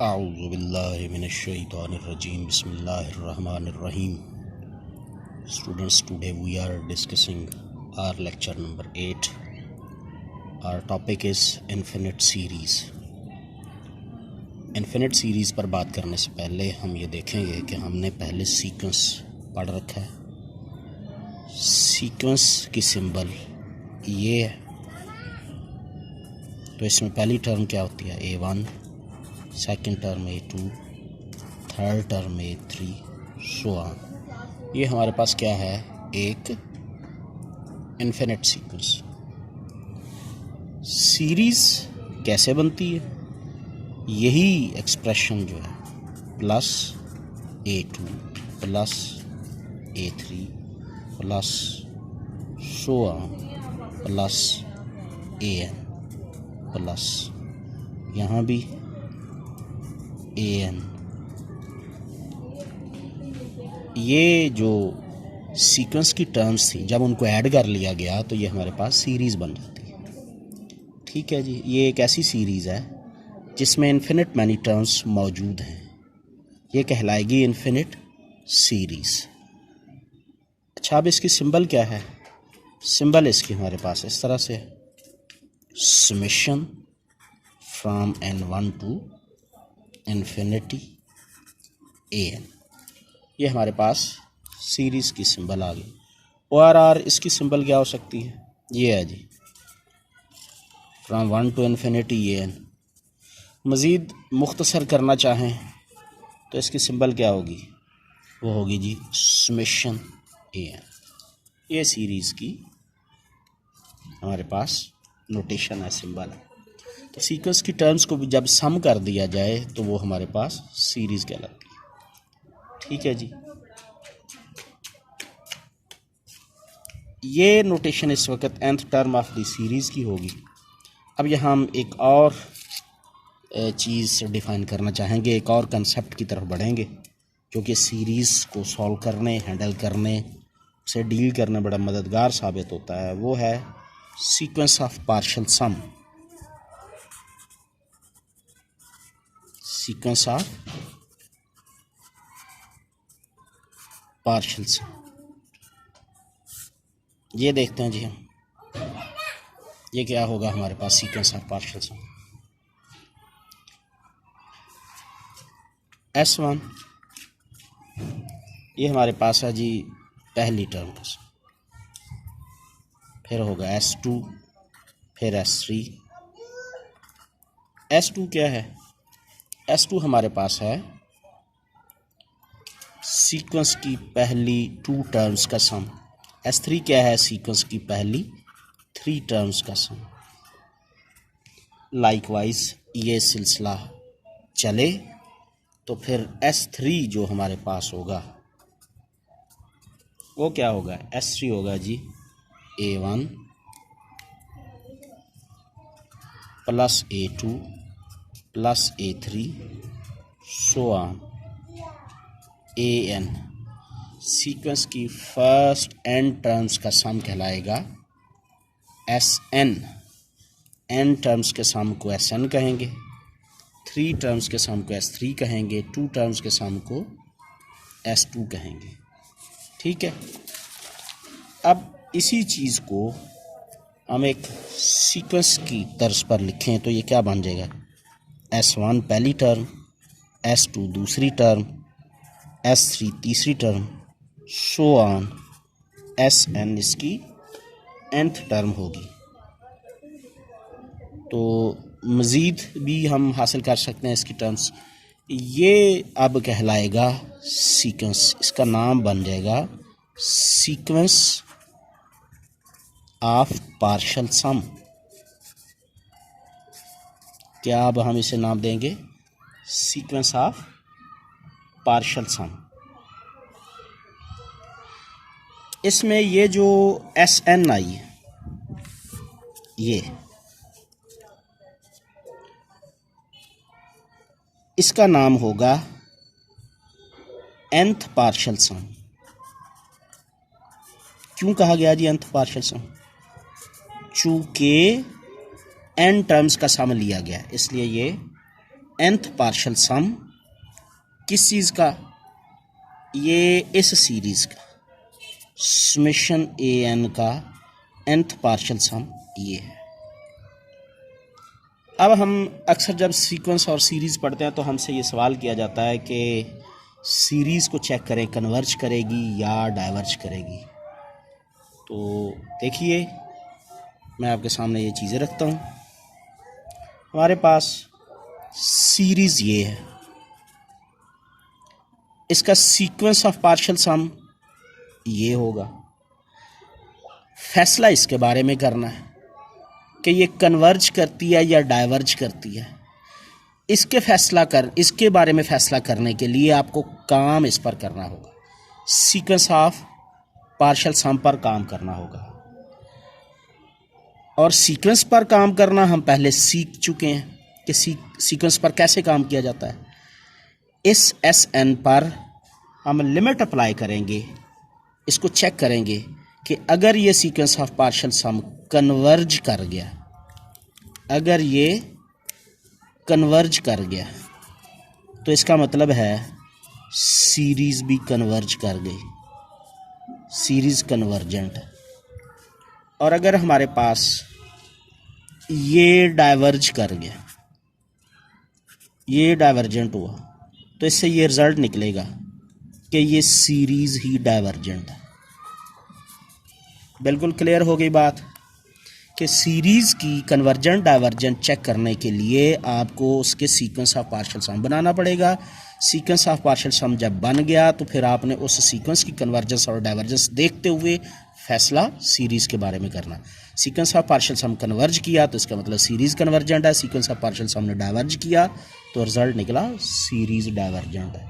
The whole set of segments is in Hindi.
A'udzubillahi minash-shaytanir-rajim. Bismillahir-rahmanir-rahim. Students, today we are discussing our lecture number 8. Our topic is infinite series. Infinite series पर बात करने से पहले हम ये देखेंगे कि हमने पहले सीक्वेंस पढ़ रखा है। सीक्वेंस की सिंबल ये है, तो इसमें पहली टर्म क्या होती है? A1, second term A2, third term A3, so on. ये हमारे पास क्या है? एक इन्फिनिट सीक्वेंस। सीरीज़ कैसे बनती है? यही एक्सप्रेशन जो है plus A2 plus A3 plus so on plus AN plus यहाँ भी AN। ये जो सीक्वेंस की टर्म्स थी, जब उनको ऐड कर लिया गया तो ये हमारे पास सीरीज़ बन जाती है। ठीक है जी, ये एक ऐसी सीरीज़ है जिसमें इन्फिनिट मैनी टर्म्स मौजूद हैं। ये कहलाएगी इन्फिनिट सीरीज़। अच्छा, अब इसकी सिंबल क्या है? सिंबल इसकी हमारे पास इस तरह से है, summation from N1 to infinity AN। ये हमारे पास सीरीज़ की सिंबल आ गई। ORR इसकी सिंबल क्या हो सकती है? ये है जी, फ्रॉम 1 टू इन्फिनिटी AN। मज़ीद मुख्तसर करना चाहें तो इसकी सिंबल क्या होगी? वो होगी जी समेशन AN। ये सीरीज़ की हमारे पास नोटेशन है, सिंबल है। तो सीक्वेंस की टर्म्स को भी जब सम कर दिया जाए तो वो हमारे पास सीरीज़ कहलाती है। ठीक है जी, ये नोटेशन इस वक्त nth term of the series की होगी। अब यहाँ हम एक और चीज़ डिफ़ाइन करना चाहेंगे, एक और कंसेप्ट की तरफ बढ़ेंगे जो कि सीरीज़ को सॉल्व करने, हैंडल करने से डील करने बड़ा मददगार साबित होता है। वो है sequence of partial sum. Sequence of partial sum, ये देखते हैं जी हम, ये क्या होगा हमारे पास sequence of partial sum. S1 ये हमारे पास है जी पहली टर्म का सम, फिर होगा S2, फिर S3। S2 क्या है? S2 हमारे पास है सीक्वेंस की पहली 2 टर्म्स का सम। S3 क्या है? सीक्वेंस की पहली 3 टर्म्स का सम। लाइकवाइज ये सिलसिला चले तो फिर S3 जो हमारे पास होगा वो क्या होगा? S3 होगा जी A1 plus A2 plus A3 so on AN। Sequence की फर्स्ट n टर्म्स का सम कहलाएगा SN। n टर्म्स के सम को SN कहेंगे, 3 टर्म्स के सम को S3 कहेंगे, 2 टर्म्स के सम को S2 कहेंगे। ठीक है, अब इसी चीज़ को हम एक सीक्वेंस की तर्ज पर लिखें तो ये क्या बन जाएगा? S1 पहली टर्म, S2 दूसरी टर्म, S3 तीसरी टर्म, सो ऑन SN इसकी nth टर्म होगी। तो मज़ीद भी हम हासिल कर सकते हैं इसकी टर्म्स। ये अब कहलाएगा सीक्वेंस, इसका नाम बन जाएगा सीक्वेंस ऑफ पार्शियल सम। क्या अब हम इसे नाम देंगे? सीक्वेंस ऑफ पार्शियल सम। इसमें ये जो SN आई है, ये इसका नाम होगा nth पार्शियल सम। क्यों कहा गया जी nth पार्शियल सम? चूंकि n टर्म्स का सम लिया गया, इसलिए ये nth पार्शियल सम किस चीज़ का, ये इस सीरीज़ का समेशन ए एन का nth पार्शियल सम ये है। अब हम अक्सर जब सीक्वेंस और सीरीज़ पढ़ते हैं तो हमसे ये सवाल किया जाता है कि सीरीज़ को चेक करें कन्वर्ज करेगी या डाइवर्ज करेगी। तो देखिए मैं आपके सामने ये चीज़ें रखता हूँ। हमारे पास सीरीज़ ये है, इसका सीक्वेंस ऑफ पार्शियल सम ये होगा। फैसला इसके बारे में करना है कि ये कन्वर्ज करती है या डाइवर्ज करती है। इसके बारे में फ़ैसला करने के लिए आपको काम इस पर करना होगा, सीक्वेंस ऑफ पार्शियल सम पर काम करना होगा। और सीक्वेंस पर काम करना हम पहले सीख चुके हैं कि सीक्वेंस पर कैसे काम किया जाता है। इस एस एन पर हम लिमिट अप्लाई करेंगे, इसको चेक करेंगे कि अगर ये sequence of partial sum converge कर गया, अगर ये कन्वर्ज कर गया तो इसका मतलब है सीरीज़ भी कन्वर्ज कर गई, सीरीज़ कन्वर्जेंट है। और अगर हमारे पास ये डाइवर्ज कर गया, ये डाइवर्जेंट हुआ, तो इससे ये रिज़ल्ट निकलेगा कि ये सीरीज़ ही डाइवर्जेंट है। बिल्कुल क्लियर हो गई बात कि सीरीज़ की कन्वर्जेंट डाइवर्जेंट चेक करने के लिए आपको उसके सीक्वेंस ऑफ पार्शियल सम बनाना पड़ेगा। सीक्वेंस ऑफ पार्शियल सम जब बन गया तो फिर आपने उस सीक्वेंस की कन्वर्जेंस और डाइवर्जेंस देखते हुए फैसला सीरीज़ के बारे में करना। Sequence of partial sum converge किया तो इसका मतलब सीरीज़ कन्वर्जेंट है। सीक्वेंस ऑफ पार्शियल सम ने डाइवर्ज किया तो रिज़ल्ट निकला सीरीज़ डाइवर्जेंट है।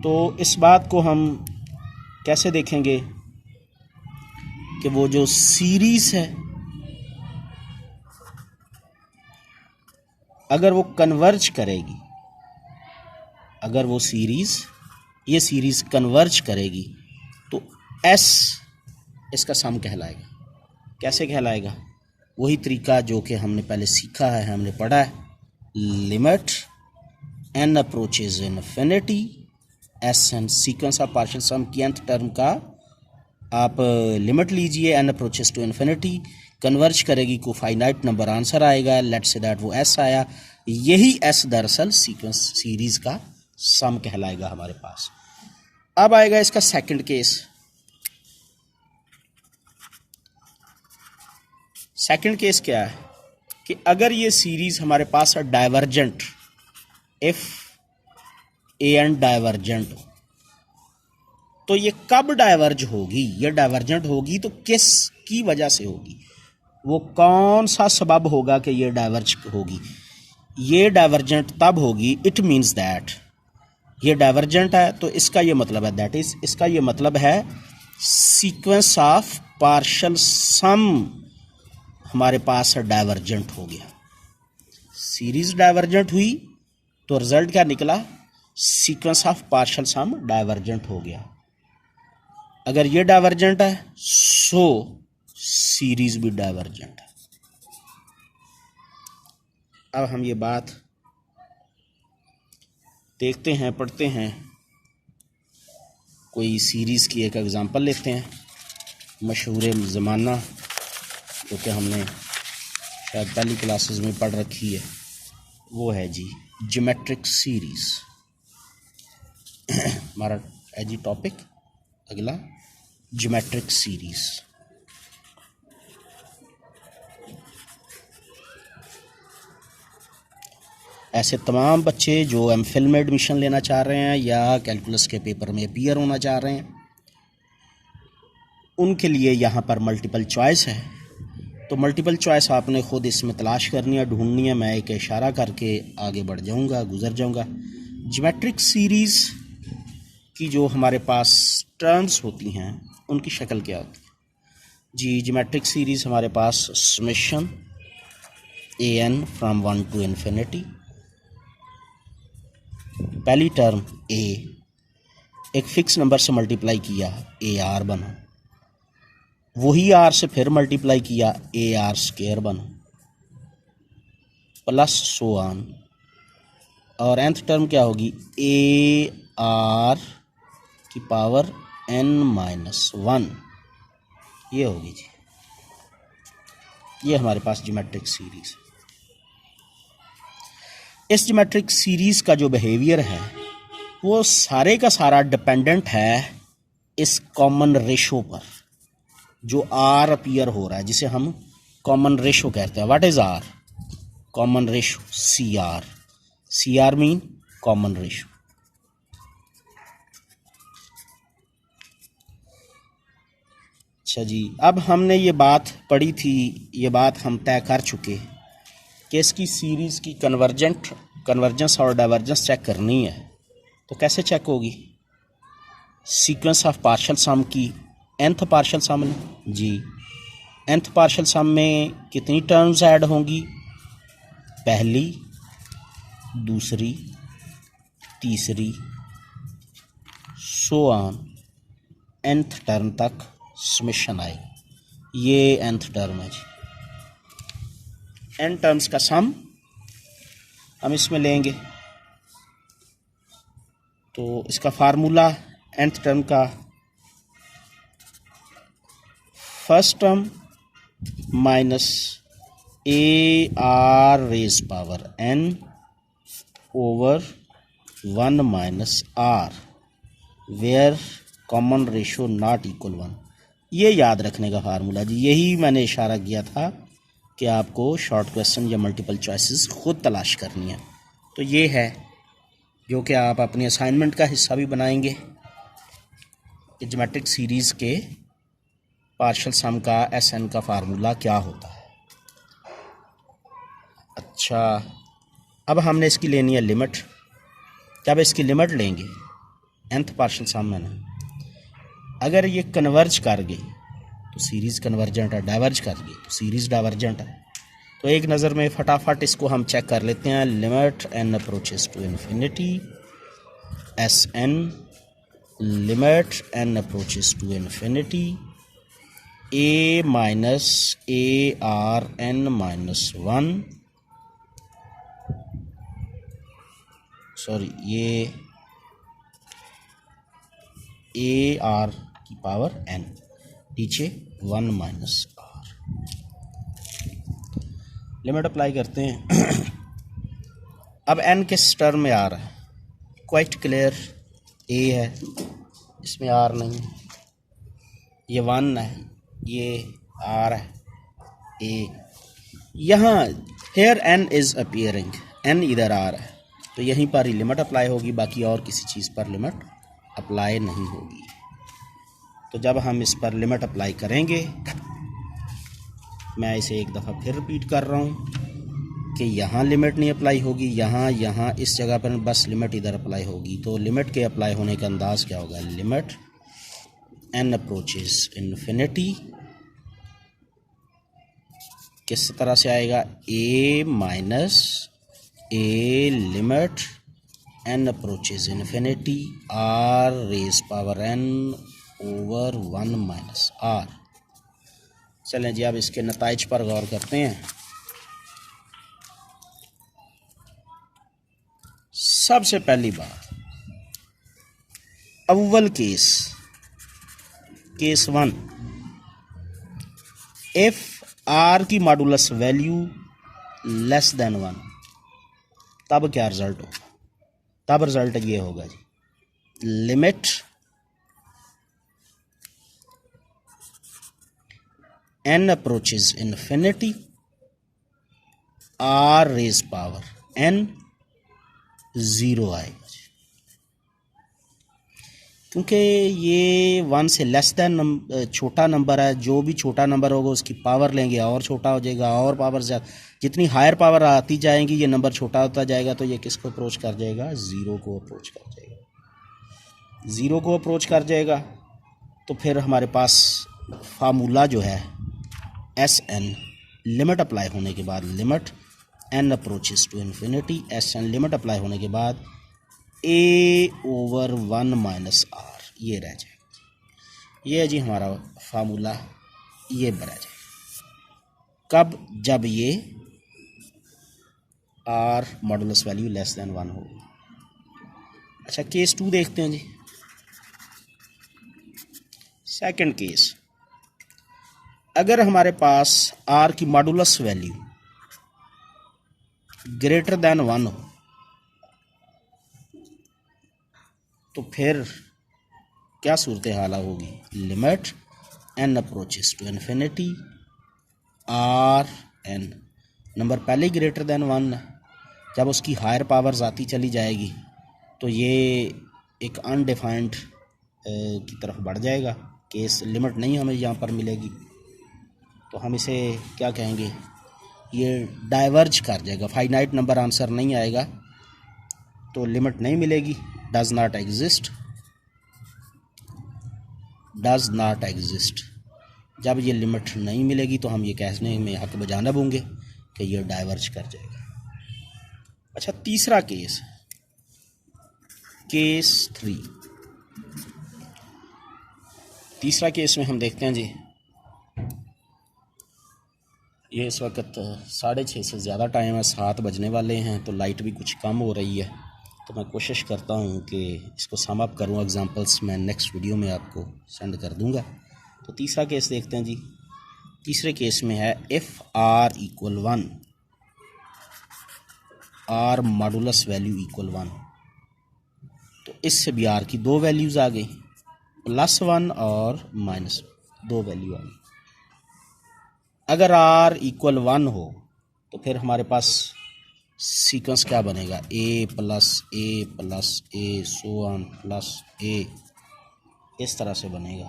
तो इस बात को हम कैसे देखेंगे कि वो जो सीरीज़ है अगर वो कन्वर्ज करेगी, अगर वो सीरीज़ ये सीरीज़ कन्वर्ज करेगी तो एस इसका सम कहलाएगा। कैसे कहलाएगा? वही तरीका जो कि हमने पहले सीखा है, हमने पढ़ा है। Limit n approaches infinity S n, sequence of partial sum की nth टर्म का आप लिमिट लीजिए, n approaches to infinity, converge करेगी को फाइनाइट नंबर आंसर आएगा। लेट्स से दैट वो एस आया, यही एस दरअसल सीक्वेंस सीरीज़ का सम कहलाएगा हमारे पास। अब आएगा इसका सेकंड केस। सेकंड केस क्या है कि अगर ये सीरीज़ हमारे पास है divergent, if a n divergent हो, तो ये कब डाइवर्ज होगी? ये डाइवर्जेंट होगी तो किस की वजह से होगी? वो कौन सा सबब होगा कि ये डाइवर्ज होगी? ये डाइवर्जेंट तब होगी, इट मीन्स दैट ये डाइवर्जेंट है तो इसका ये मतलब है, दैट इज इसका ये मतलब है सीक्वेंस ऑफ पार्शियल सम हमारे पास डाइवर्जेंट हो गया। सीरीज डाइवर्जेंट हुई तो रिजल्ट क्या निकला? Sequence of partial sum divergent हो गया। अगर ये डाइवर्जेंट है सो सीरीज भी डाइवर्जेंट है। अब हम ये बात देखते हैं, पढ़ते हैं। कोई सीरीज़ की एक एग्ज़ाम्पल लेते हैं, मशहूर ज़माना, जो कि हमने शायद पहली क्लासेस में पढ़ रखी है। वो है जी ज्योमेट्रिक सीरीज़। हमारा है जी टॉपिक अगला ज्योमेट्रिक सीरीज़। ऐसे तमाम बच्चे जो एमफिल में एडमिशन लेना चाह रहे हैं या कैलकुलस के पेपर में अपीयर होना चाह रहे हैं, उनके लिए यहाँ पर मल्टीपल चॉइस है। तो मल्टीपल चॉइस आपने ख़ुद इसमें तलाश करनी है, ढूंढनी है। मैं एक इशारा करके आगे बढ़ जाऊँगा, गुजर जाऊँगा। ज्योमेट्रिक सीरीज़ की जो हमारे पास टर्म्स होती हैं उनकी शक्ल क्या होती है जी? ज्योमेट्रिक सीरीज़ हमारे पास summation a n from 1 to infinity, पहली टर्म ए एक फिक्स नंबर से मल्टीप्लाई किया ए आर बना, वही आर से फिर मल्टीप्लाई किया ए आर स्क्वायर बना। प्लस सो ऑन, और nth टर्म क्या होगी ए आर की पावर n-1, ये होगी जी। ये हमारे पास ज्योमेट्रिक सीरीज। इस ज्योमेट्रिक सीरीज का जो बिहेवियर है वो सारे का सारा डिपेंडेंट है इस कॉमन रेशो पर, जो आर अपीयर हो रहा है, जिसे हम कॉमन रेशो कहते हैं। What is r? Common ratio, see r. See r mean common ratio. अच्छा जी, अब हमने ये बात पढ़ी थी, ये बात हम तय कर चुके कि इसकी सीरीज़ की कन्वर्जेंस और डाइवर्जेंस चेक करनी है। तो कैसे चेक होगी? सीक्वेंस ऑफ पार्शियल सम की nth पार्शियल सम जी, nth पार्शियल सम में कितनी टर्म्स ऐड होंगी? पहली, दूसरी, तीसरी, सो ऑन, nth टर्म तक समेशन आएगी। ये nth टर्म है जी। n टर्म्स का सम हम इसमें लेंगे, तो इसका फार्मूला nth टर्म का, first term minus a r raise power n over 1 minus r, where common ratio not equal 1। ये याद रखने का फार्मूला जी। यही मैंने इशारा किया था कि आपको शॉर्ट क्वेश्चन या मल्टीपल चॉइसेस खुद तलाश करनी है। तो ये है जो कि आप अपनी असाइनमेंट का हिस्सा भी बनाएंगे। ज्योमेट्रिक सीरीज़ के पार्शियल सम का SN का फार्मूला क्या होता है। अच्छा, अब हमने इसकी लेनी है लिमिट। जब इसकी लिमिट लेंगे nth पार्शियल सम में ना, अगर ये कन्वर्ज कर गई तो सीरीज़ कन्वर्जेंट है, डाइवर्ज कर गई तो सीरीज़ डाइवर्जेंट है। तो एक नज़र में फटाफट इसको हम चेक कर लेते हैं। Limit n approaches to infinity SN, limit n approaches to infinity a minus a r n-1, sorry ये ए आर की पावर n, नीचे 1 माइनस आर। लिमिट अप्लाई करते हैं। अब n किस टर्म में आ रहा है? क्वाइट क्लियर, a है, इसमें r नहीं है। ये 1 है, ये r है, a। यहाँ here n is appearing, n इधर आ रहा है, तो यहीं पर ही लिमिट अप्लाई होगी, बाकी और किसी चीज़ पर लिमिट अप्लाई नहीं होगी। तो जब हम इस पर लिमिट अप्लाई करेंगे, मैं इसे एक दफ़ा फिर रिपीट कर रहा हूँ कि यहाँ लिमिट नहीं अप्लाई होगी, यहाँ इस जगह पर बस लिमिट इधर अप्लाई होगी। तो लिमिट के अप्लाई होने का अंदाज़ क्या होगा? लिमिट n अप्रोचेस इन्फिनिटी, किस तरह से आएगा? a minus a limit n approaches infinity r raise power n over 1 minus r। चलें जी, अब इसके नताइज पर गौर करते हैं। सबसे पहली बात, अव्वल केस 1, इफ r की मॉडुलस वैल्यू लेस देन 1, तब क्या रिजल्ट होगा? तब रिजल्ट ये होगा जी, limit n approaches infinity r raise power n 0 आएगा जी, क्योंकि ये 1 से लेस देन छोटा नंबर है। जो भी छोटा नंबर होगा उसकी पावर लेंगे और छोटा हो जाएगा, और पावर ज़्यादा, जितनी हायर पावर आती जाएगी ये नंबर छोटा होता जाएगा। तो ये किसको अप्रोच कर जाएगा? 0 को अप्रोच कर जाएगा। 0 को अप्रोच कर जाएगा तो फिर हमारे पास फार्मूला जो है SN, लिमिट अप्लाई होने के बाद, limit n approaches to infinity SN, limit apply होने के बाद a ओवर 1 माइनस r, ये रह जाएगा। ये है जी हमारा फार्मूला, ये रह जाएगा। कब? जब ये r modulus value less than 1 हो। अच्छा, केस 2 देखते हैं जी। सेकंड केस, अगर हमारे पास आर की मॉडुलस वैल्यू ग्रेटर दैन 1 हो तो फिर क्या सूरत हाल होगी? Limit n approaches to infinity r n, number पहले ही ग्रेटर दैन 1 है, जब उसकी हायर पावर्स आती चली जाएगी तो ये एक अनडिफाइंड की तरफ बढ़ जाएगा। केस लिमिट नहीं हमें यहाँ पर मिलेगी तो हम इसे क्या कहेंगे? ये डाइवर्ज कर जाएगा, फाइनाइट नंबर आंसर नहीं आएगा तो लिमिट नहीं मिलेगी, does not exist, does not exist. जब ये लिमिट नहीं मिलेगी तो हम ये कहने में हक बजानब होंगे कि ये डाइवर्ज कर जाएगा। अच्छा, तीसरा केस, केस 3। तीसरा केस में हम देखते हैं जी, ये इस वक्त 6:30 से ज़्यादा टाइम है, 7 बजने वाले हैं, तो लाइट भी कुछ कम हो रही है, तो मैं कोशिश करता हूँ कि इसको सम अप करूँ। एग्जांपल्स मैं नेक्स्ट वीडियो में आपको सेंड कर दूँगा। तो तीसरा केस देखते हैं जी। तीसरे केस में है if r equal 1, r modulus value equal 1, तो इससे भी आर की 2 वैल्यूज़ आ गई, +1 और -2 वैल्यू आ गई। अगर आर इक्वल 1 हो तो फिर हमारे पास सीक्वेंस क्या बनेगा? a plus a so on plus a, इस तरह से बनेगा।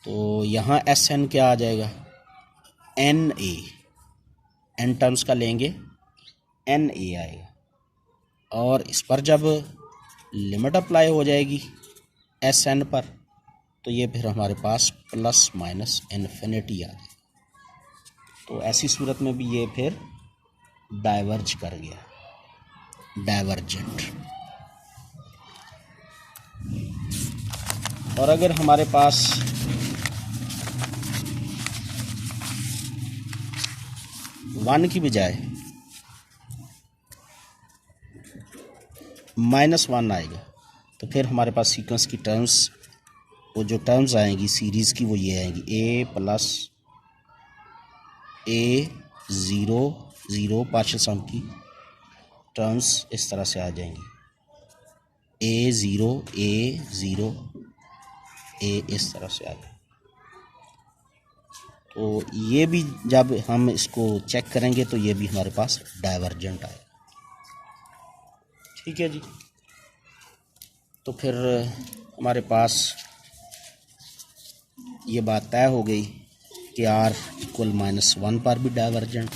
तो यहाँ एस एन क्या आ जाएगा? एन ए, एन टर्म्स का लेंगे एन ए आएगा, और इस पर जब लिमिट अप्लाई हो जाएगी एस एन पर तो ये फिर हमारे पास प्लस माइनस इन्फिनिटी आ जाएगी। तो ऐसी सूरत में भी ये फिर डाइवर्ज कर गया, डाइवर्जेंट। और अगर हमारे पास वन की बजाय -1 आएगा तो फिर हमारे पास सीक्वेंस की टर्म्स, वो जो टर्म्स आएंगी सीरीज़ की, वो ये आएंगी a plus a 0 partial sum की टर्म्स इस तरह से आ जाएंगी, a 0 a इस तरह से आ जाएगी। तो ये भी जब हम इसको चेक करेंगे तो ये भी हमारे पास डाइवर्जेंट आएगा। ठीक है जी। तो फिर हमारे पास ये बात तय हो गई कि आर इक्वल -1 पर भी डाइवर्जेंट,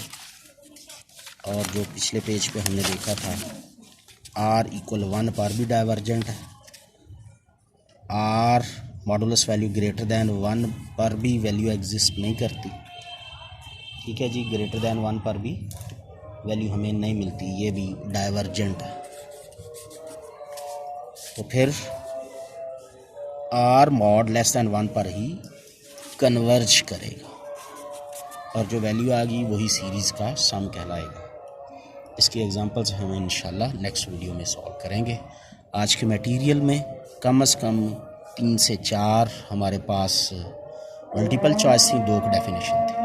और जो पिछले पेज पे हमने देखा था आर इक्वल 1 पर भी डाइवर्जेंट है, r modulus value greater than 1 पर भी वैल्यू एग्जिस्ट नहीं करती। ठीक है जी, ग्रेटर दैन 1 पर भी वैल्यू हमें नहीं मिलती, ये भी डाइवर्जेंट है। तो फिर आर मॉड लेस दैन 1 पर ही कन्वर्ज करेगा, और जो वैल्यू आ गई वही सीरीज़ का सम कहलाएगा। इसकी एग्जांपल्स हम इंशाल्लाह नेक्स्ट वीडियो में सॉल्व करेंगे। आज के मटेरियल में कम से कम 3 से 4 हमारे पास मल्टीपल चॉइस थी, 2 डेफिनेशन थी।